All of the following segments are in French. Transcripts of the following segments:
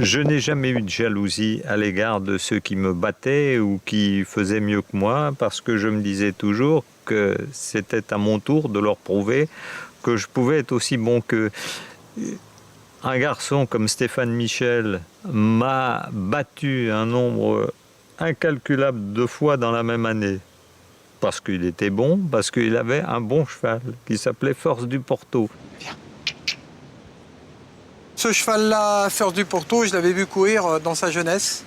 Je n'ai jamais eu de jalousie à l'égard de ceux qui me battaient ou qui faisaient mieux que moi, parce que je me disais toujours que c'était à mon tour de leur prouver que je pouvais être aussi bon qu'eux. Un garçon comme Stéphane Michel m'a battu un nombre incalculable de fois dans la même année. Parce qu'il était bon, parce qu'il avait un bon cheval qui s'appelait Force du Porto. Ce cheval-là, Force du Porto, je l'avais vu courir dans sa jeunesse.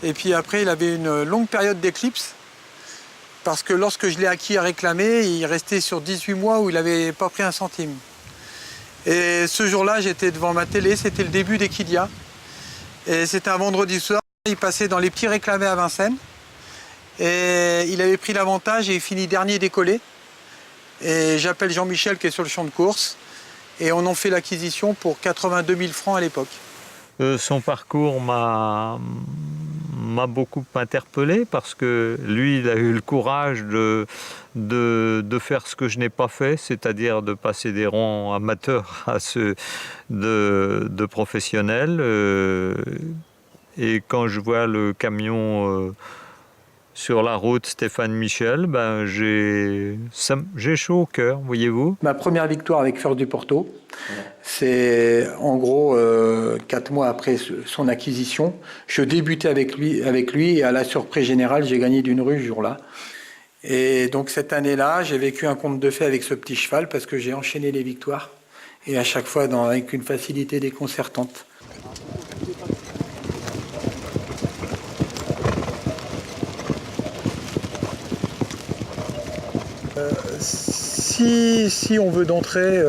Et puis après, il avait une longue période d'éclipse. Parce que lorsque je l'ai acquis à réclamer, il restait sur 18 mois où il n'avait pas pris un centime. Et ce jour-là, j'étais devant ma télé, c'était le début d'Equidia. Et c'était un vendredi soir, il passait dans les petits réclamés à Vincennes. Et il avait pris l'avantage et il finit dernier décollé. Et j'appelle Jean-Michel qui est sur le champ de course. Et on en fait l'acquisition pour 82 000 francs à l'époque. Son parcours m'a beaucoup interpellé parce que lui, il a eu le courage de faire ce que je n'ai pas fait, c'est-à-dire de passer des rangs amateurs à ceux de professionnels. Et quand je vois le camion sur la route Stéphane Michel, ben j'ai chaud au cœur, voyez-vous. Ma première victoire avec Force du Porto, c'est en gros 4 mois après son acquisition. Je débutais avec lui et à la surprise générale, j'ai gagné d'une rue ce jour-là. Et donc cette année-là, j'ai vécu un conte de fées avec ce petit cheval parce que j'ai enchaîné les victoires et à chaque fois avec une facilité déconcertante. Si on veut d'entrée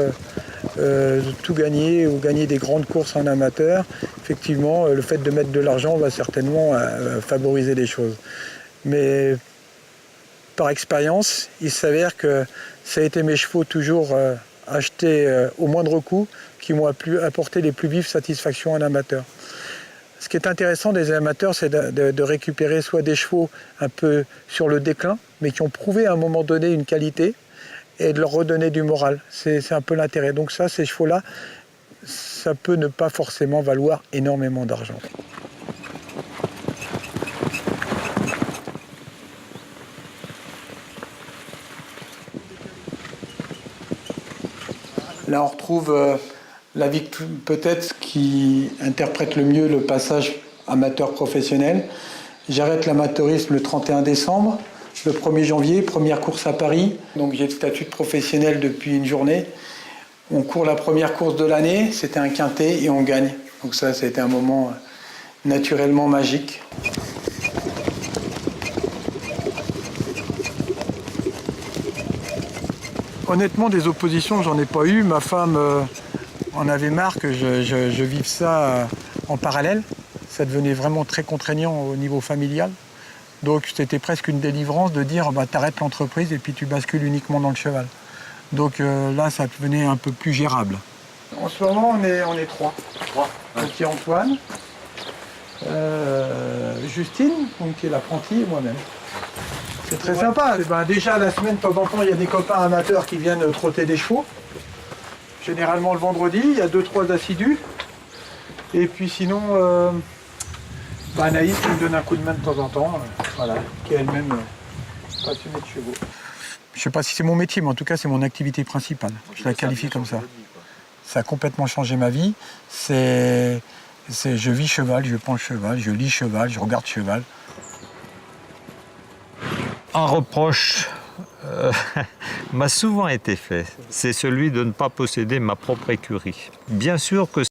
tout gagner ou gagner des grandes courses en amateur, effectivement, le fait de mettre de l'argent va certainement favoriser les choses. Mais par expérience, il s'avère que ça a été mes chevaux toujours achetés au moindre coût qui m'ont apporté les plus vives satisfactions en amateur. Ce qui est intéressant des amateurs, c'est de récupérer soit des chevaux un peu sur le déclin, mais qui ont prouvé à un moment donné une qualité, et de leur redonner du moral. C'est un peu l'intérêt. Donc ça, ces chevaux-là, ça peut ne pas forcément valoir énormément d'argent. Là, on retrouve la victoire peut-être qui interprète le mieux le passage amateur-professionnel. J'arrête l'amateurisme le 31 décembre. Le 1er janvier, première course à Paris. Donc j'ai le statut de professionnel depuis une journée. On court la première course de l'année, c'était un quintet et on gagne. Donc ça, c'était un moment naturellement magique. Honnêtement, des oppositions, j'en ai pas eu. Ma femme en avait marre que je vive ça en parallèle. Ça devenait vraiment très contraignant au niveau familial. Donc c'était presque une délivrance de dire bah, t'arrêtes l'entreprise et puis tu bascules uniquement dans le cheval. Donc là, ça devenait un peu plus gérable. En ce moment, on est trois. Donc il y a Antoine, Justine, donc, qui est l'apprenti, et moi-même. C'est très sympa. Et ben, déjà, la semaine, de temps en temps, il y a des copains amateurs qui viennent trotter des chevaux. Généralement le vendredi, il y a 2-3 assidus. Et puis sinon... Anaïs qui me donne un coup de main de temps en temps, voilà, qui est elle-même passionnée de chevaux. Je ne sais pas si c'est mon métier, mais en tout cas c'est mon activité principale. Je la qualifie comme ça. Ça a complètement changé ma vie. Je vis cheval, je prends le cheval, je lis cheval, je regarde cheval. Un reproche m'a souvent été fait, c'est celui de ne pas posséder ma propre écurie. Bien sûr que